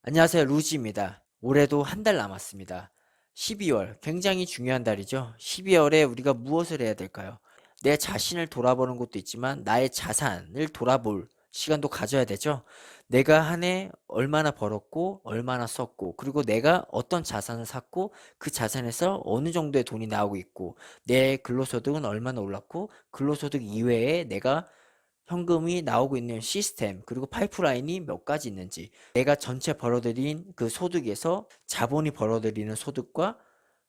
안녕하세요. 루지입니다. 올해도 한 달 남았습니다. 12월, 굉장히 중요한 달이죠. 12월에 우리가 무엇을 해야 될까요? 내 자신을 돌아보는 것도 있지만 나의 자산을 돌아볼 시간도 가져야 되죠. 내가 한 해 얼마나 벌었고 얼마나 썼고 그리고 내가 어떤 자산을 샀고 그 자산에서 어느 정도의 돈이 나오고 있고 내 근로소득은 얼마나 올랐고 근로소득 이외에 내가 현금이 나오고 있는 시스템 그리고 파이프라인이 몇 가지 있는지, 내가 전체 벌어들인 그 소득에서 자본이 벌어들이는 소득과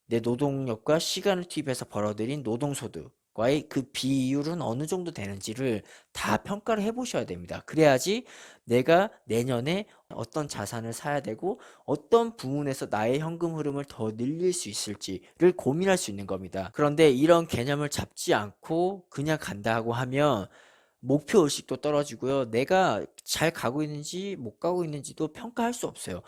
내 노동력과 시간을 투입해서 벌어들인 노동소득과의 그 비율은 어느 정도 되는지를 다 평가를 해보셔야 됩니다. 그래야지 내가 내년에 어떤 자산을 사야 되고 어떤 부분에서 나의 현금 흐름을 더 늘릴 수 있을지를 고민할 수 있는 겁니다. 그런데 이런 개념을 잡지 않고 그냥 간다 하고 하면 목표 의식도 떨어지고요. 내가 잘 가고 있는지 못 가고 있는지도 평가할 수 없어요.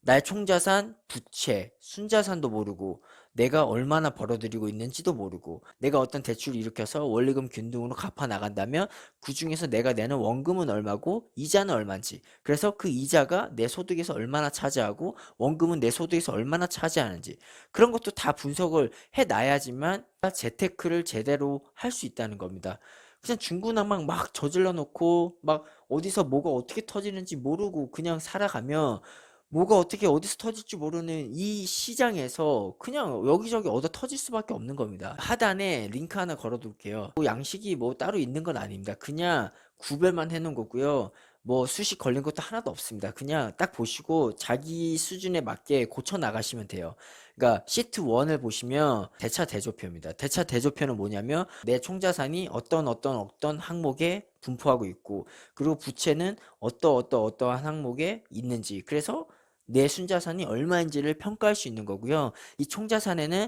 나의 총자산, 부채, 순자산도 모르고 내가 얼마나 벌어들이고 있는지도 모르고 내가 어떤 대출을 일으켜서 원리금 균등으로 갚아 나간다면 그 중에서 내가 내는 원금은 얼마고 이자는 얼마인지, 그래서 그 이자가 내 소득에서 얼마나 차지하고 원금은 내 소득에서 얼마나 차지하는지, 그런 것도 다 분석을 해놔야지만 재테크를 제대로 할 수 있다는 겁니다. 그냥 중구난방 막 저질러 놓고 막 어디서 뭐가 어떻게 터지는지 모르고 그냥 살아가면 뭐가 어떻게 어디서 터질지 모르는 이 시장에서 그냥 여기저기 얻어 터질 수밖에 없는 겁니다. 하단에 링크 하나 걸어 둘게요. 뭐 양식이 뭐 따로 있는 건 아닙니다. 그냥 구별만 해 놓은 거고요. 뭐 수식 걸린 것도 하나도 없습니다. 그냥 딱 보시고 자기 수준에 맞게 고쳐 나가시면 돼요. 그러니까 시트 1을 보시면 대차 대조표입니다. 대차 대조표는 뭐냐면 내 총자산이 어떤 항목에 분포하고 있고, 그리고 부채는 어떠한 항목에 있는지, 그래서 내 순자산이 얼마인지를 평가할 수 있는 거고요. 이 총자산에는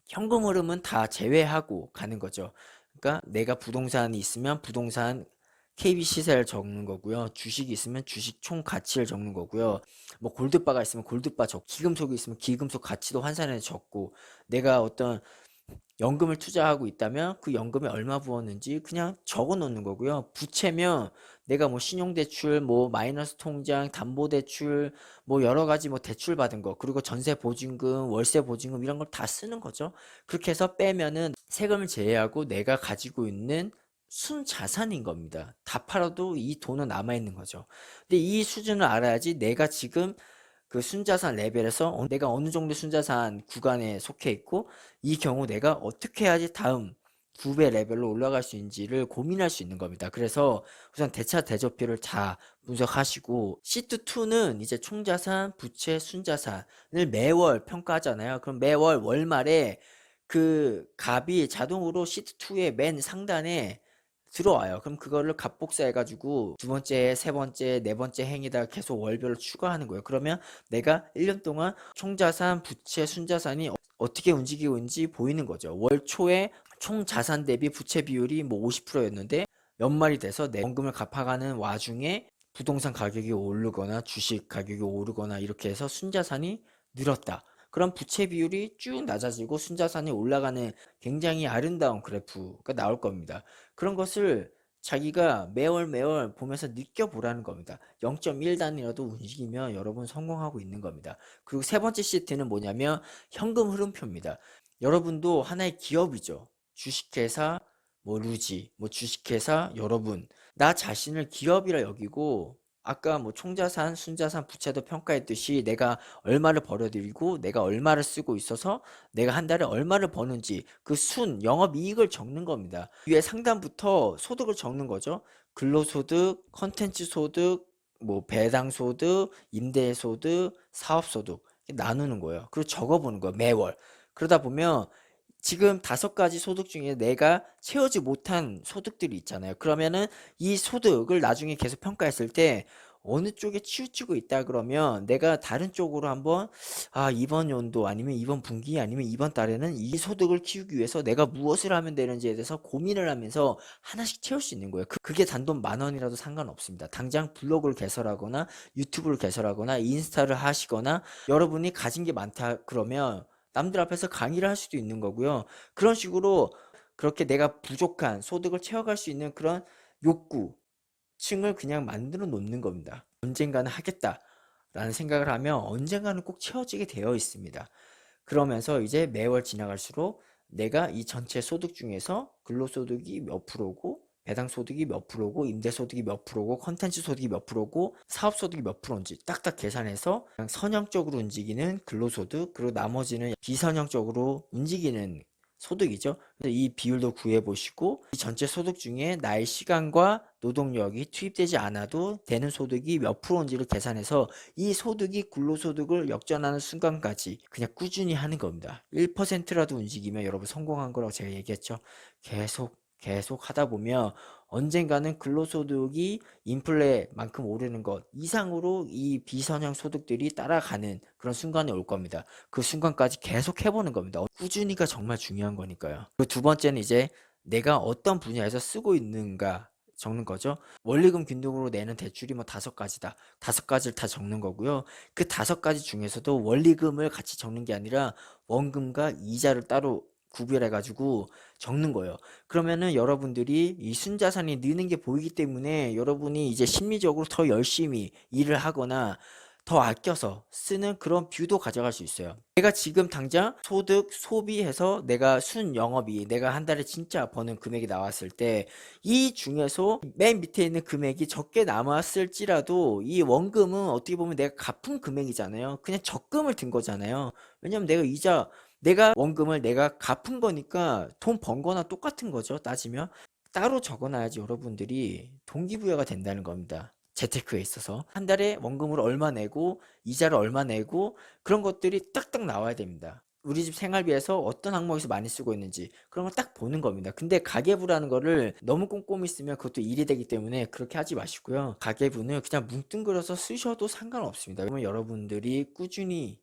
현금 흐름은 다 제외하고 가는 거죠. 그러니까 내가 부동산이 있으면 부동산 KB 시세를 적는 거고요. 주식이 있으면 주식 총 가치를 적는 거고요. 뭐 골드바가 있으면 골드바 기금속이 있으면 기금속 가치도 환산해 적고, 내가 어떤 연금을 투자하고 있다면 그 연금에 얼마 부었는지 그냥 적어 놓는 거고요. 부채면 내가 뭐 신용대출, 뭐 마이너스 통장, 담보대출, 뭐 여러 가지 뭐 대출 받은 거, 그리고 전세 보증금, 월세 보증금 이런 걸 다 쓰는 거죠. 그렇게 해서 빼면은 세금을 제외하고 내가 가지고 있는 순자산인 겁니다. 다 팔아도 이 돈은 남아 있는 거죠. 근데 이 수준을 알아야지 내가 지금 그 순자산 레벨에서 내가 어느 정도 순자산 구간에 속해 있고 이 경우 내가 어떻게 해야지 다음 2배 레벨로 올라갈 수 있는지를 고민할 수 있는 겁니다. 그래서 우선 대차 대조표를 다 분석하시고, 시트2는 이제 총자산, 부채, 순자산을 매월 평가하잖아요. 그럼 매월 월말에 그 값이 자동으로 시트2의 맨 상단에 들어와요. 그럼 그거를 값복사해가지고 두 번째, 세 번째, 네 번째 행에다가 계속 월별로 추가하는 거예요. 그러면 내가 1년 동안 총자산, 부채, 순자산이 어떻게 움직이고 있는지 보이는 거죠. 월 초에 총자산 대비 부채 비율이 뭐 50%였는데 연말이 돼서 내 원금을 갚아가는 와중에 부동산 가격이 오르거나 주식 가격이 오르거나 이렇게 해서 순자산이 늘었다. 그럼 부채 비율이 쭉 낮아지고 순자산이 올라가는 굉장히 아름다운 그래프가 나올 겁니다. 그런 것을 자기가 매월 매월 보면서 느껴보라는 겁니다. 0.1단이라도 움직이면 여러분 성공하고 있는 겁니다. 그리고 세 번째 시트는 뭐냐면 현금 흐름표입니다. 여러분도 하나의 기업이죠. 주식회사, 뭐 루지, 뭐 주식회사, 여러분. 나 자신을 기업이라 여기고, 아까 뭐 총자산, 순자산, 부채도 평가했듯이 내가 얼마를 벌어들이고 내가 얼마를 쓰고 있어서 내가 한 달에 얼마를 버는지 그 영업이익을 적는 겁니다. 위에 상단부터 소득을 적는 거죠. 근로소득, 컨텐츠 소득, 뭐 배당소득, 임대소득, 사업소득 나누는 거예요. 그리고 적어보는 거예요. 매월. 그러다 보면 지금 5가지 소득 중에 내가 채우지 못한 소득들이 있잖아요. 그러면은 이 소득을 나중에 계속 평가했을 때 어느 쪽에 치우치고 있다 그러면 내가 다른 쪽으로 한번 이번 연도 아니면 이번 분기 아니면 이번 달에는 이 소득을 키우기 위해서 내가 무엇을 하면 되는지에 대해서 고민을 하면서 하나씩 채울 수 있는 거예요. 그게 단돈 10,000원이라도 상관없습니다. 당장 블로그를 개설하거나 유튜브를 개설하거나 인스타를 하시거나, 여러분이 가진 게 많다 그러면 남들 앞에서 강의를 할 수도 있는 거고요. 그런 식으로 그렇게 내가 부족한 소득을 채워갈 수 있는 그런 욕구층을 그냥 만들어 놓는 겁니다. 언젠가는 하겠다. 라는 생각을 하면 언젠가는 꼭 채워지게 되어 있습니다. 그러면서 이제 매월 지나갈수록 내가 이 전체 소득 중에서 근로소득이 몇 프로고 배당소득이 몇 프로고 임대소득이 몇 프로고 컨텐츠 소득이 몇 프로고 사업소득이 몇 프로인지 딱딱 계산해서 그냥 선형적으로 움직이는 근로소득, 그리고 나머지는 비선형적으로 움직이는 소득이죠. 그래서 이 비율도 구해보시고 이 전체 소득 중에 나의 시간과 노동력이 투입되지 않아도 되는 소득이 몇 프로인지를 계산해서 이 소득이 근로소득을 역전하는 순간까지 그냥 꾸준히 하는 겁니다. 1%라도 움직이면 여러분 성공한 거라고 제가 얘기했죠. 계속 하다 보면 언젠가는 근로소득이 인플레만큼 오르는 것 이상으로 이 비선형 소득들이 따라가는 그런 순간이 올 겁니다. 그 순간까지 계속 해보는 겁니다. 꾸준히가 정말 중요한 거니까요. 그리고 두 번째는 이제 내가 어떤 분야에서 쓰고 있는가 적는 거죠. 원리금 균등으로 내는 대출이 뭐 5가지다. 5가지를 다 적는 거고요. 그 5가지 중에서도 원리금을 같이 적는 게 아니라 원금과 이자를 따로 구별해가지고 적는 거예요. 그러면은 여러분들이 이 순자산이 느는 게 보이기 때문에 여러분이 이제 심리적으로 더 열심히 일을 하거나 더 아껴서 쓰는 그런 뷰도 가져갈 수 있어요. 내가 지금 당장 소득, 소비해서 내가 순영업이 내가 한 달에 진짜 버는 금액이 나왔을 때 이 중에서 맨 밑에 있는 금액이 적게 남았을지라도 이 원금은 어떻게 보면 내가 갚은 금액이잖아요. 그냥 적금을 든 거잖아요. 왜냐면 내가 원금을 내가 갚은 거니까 돈 번 거나 똑같은 거죠. 따지면 따로 적어놔야지 여러분들이 동기부여가 된다는 겁니다. 재테크에 있어서 한 달에 원금으로 얼마 내고 이자를 얼마 내고 그런 것들이 딱딱 나와야 됩니다. 우리 집 생활비에서 어떤 항목에서 많이 쓰고 있는지 그런 걸 딱 보는 겁니다. 근데 가계부라는 거를 너무 꼼꼼히 쓰면 그것도 일이 되기 때문에 그렇게 하지 마시고요. 가계부는 그냥 뭉뚱그려서 쓰셔도 상관없습니다. 그러면 여러분들이 꾸준히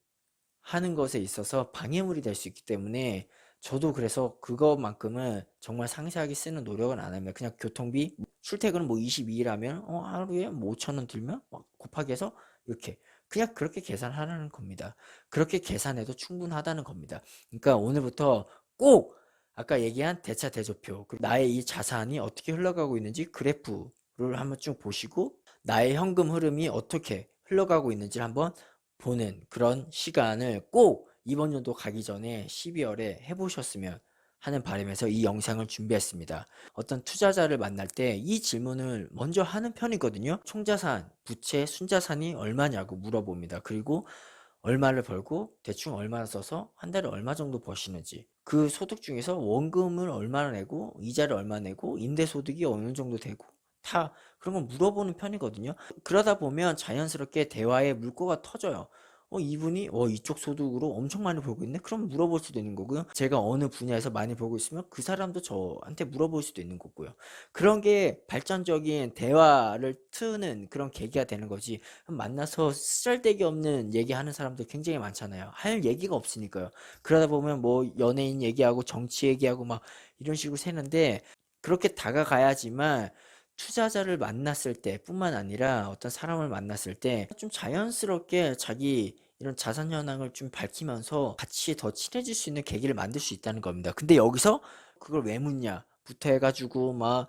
하는 것에 있어서 방해물이 될 수 있기 때문에 저도 그래서 그것만큼은 정말 상세하게 쓰는 노력은 안 합니다. 그냥 교통비, 출퇴근은 뭐 22일 하면 하루에 뭐 5천 원 들면 막 곱하기 해서 이렇게 그냥 그렇게 계산하라는 겁니다. 그렇게 계산해도 충분하다는 겁니다. 그러니까 오늘부터 꼭 아까 얘기한 대차 대조표, 그리고 나의 이 자산이 어떻게 흘러가고 있는지 그래프를 한번 쭉 보시고 나의 현금 흐름이 어떻게 흘러가고 있는지를 한번 보는 그런 시간을 꼭 이번 연도 가기 전에 12월에 해보셨으면 하는 바람에서 이 영상을 준비했습니다. 어떤 투자자를 만날 때 이 질문을 먼저 하는 편이거든요. 총자산, 부채, 순자산이 얼마냐고 물어봅니다. 그리고 얼마를 벌고 대충 얼마나 써서 한 달에 얼마 정도 버시는지 그 소득 중에서 원금을 얼마나 내고 이자를 얼마 내고 임대소득이 어느 정도 되고 다 그런 걸 물어보는 편이거든요. 그러다 보면 자연스럽게 대화의 물꼬가 터져요. 이분이 이쪽 소득으로 엄청 많이 벌고 있네? 그럼 물어볼 수도 있는 거고요. 제가 어느 분야에서 많이 벌고 있으면 그 사람도 저한테 물어볼 수도 있는 거고요. 그런 게 발전적인 대화를 트는 그런 계기가 되는 거지. 만나서 쓰잘데기 없는 얘기하는 사람들 굉장히 많잖아요. 할 얘기가 없으니까요. 그러다 보면 뭐 연예인 얘기하고 정치 얘기하고 막 이런 식으로 새는데 그렇게 다가가야지만 투자자를 만났을 때 뿐만 아니라 어떤 사람을 만났을 때 좀 자연스럽게 자기 이런 자산 현황을 좀 밝히면서 같이 더 친해질 수 있는 계기를 만들 수 있다는 겁니다. 근데 여기서 그걸 왜 묻냐 부터 해가지고 막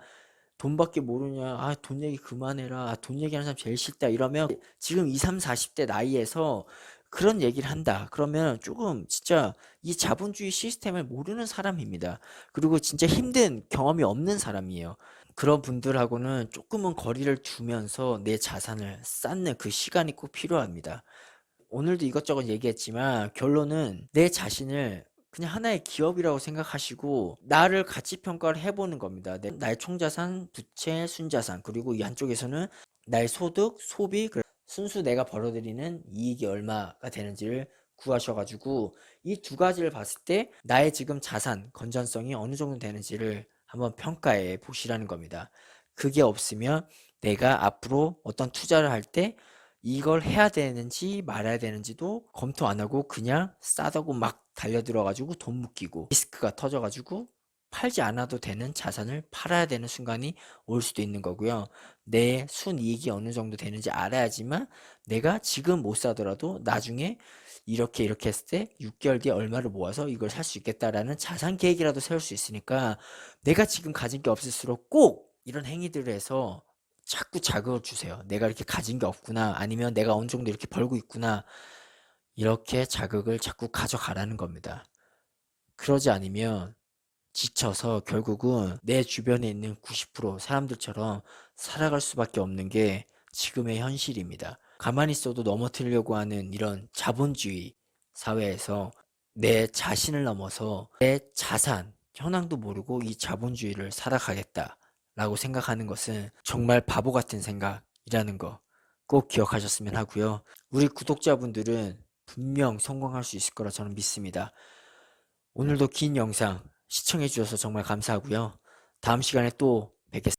돈밖에 모르냐 돈 얘기 그만해라 돈 얘기하는 사람 제일 싫다 이러면 지금 20, 40대 나이에서 그런 얘기를 한다 그러면 조금 진짜 이 자본주의 시스템을 모르는 사람입니다. 그리고 진짜 힘든 경험이 없는 사람이에요. 그런 분들하고는 조금은 거리를 두면서 내 자산을 쌓는 그 시간이 꼭 필요합니다. 오늘도 이것저것 얘기했지만 결론은 내 자신을 그냥 하나의 기업이라고 생각하시고 나를 가치 평가를 해보는 겁니다. 나의 총자산, 부채, 순자산 그리고 이 한쪽에서는 나의 소득, 소비, 순수 내가 벌어들이는 이익이 얼마가 되는지를 구하셔가지고 이 두 가지를 봤을 때 나의 지금 자산 건전성이 어느 정도 되는지를 한번 평가해 보시라는 겁니다. 그게 없으면 내가 앞으로 어떤 투자를 할 때 이걸 해야 되는지 말아야 되는지도 검토 안 하고 그냥 싸다고 막 달려들어 가지고 돈 묶이고 리스크가 터져 가지고 팔지 않아도 되는 자산을 팔아야 되는 순간이 올 수도 있는 거고요. 내 순이익이 어느 정도 되는지 알아야지만 내가 지금 못 사더라도 나중에 이렇게 했을 때 6개월 뒤에 얼마를 모아서 이걸 살 수 있겠다라는 자산 계획이라도 세울 수 있으니까 내가 지금 가진 게 없을수록 꼭 이런 행위들을 해서 자꾸 자극을 주세요. 내가 이렇게 가진 게 없구나. 아니면 내가 어느 정도 이렇게 벌고 있구나. 이렇게 자극을 자꾸 가져가라는 겁니다. 그러지 않으면 지쳐서 결국은 내 주변에 있는 90% 사람들처럼 살아갈 수밖에 없는 게 지금의 현실입니다. 가만히 있어도 넘어뜨리려고 하는 이런 자본주의 사회에서 내 자신을 넘어서 내 자산, 현황도 모르고 이 자본주의를 살아가겠다라고 생각하는 것은 정말 바보 같은 생각이라는 거 꼭 기억하셨으면 하고요. 우리 구독자분들은 분명 성공할 수 있을 거라 저는 믿습니다. 오늘도 긴 영상 시청해 주셔서 정말 감사하고요. 다음 시간에 또 뵙겠습니다.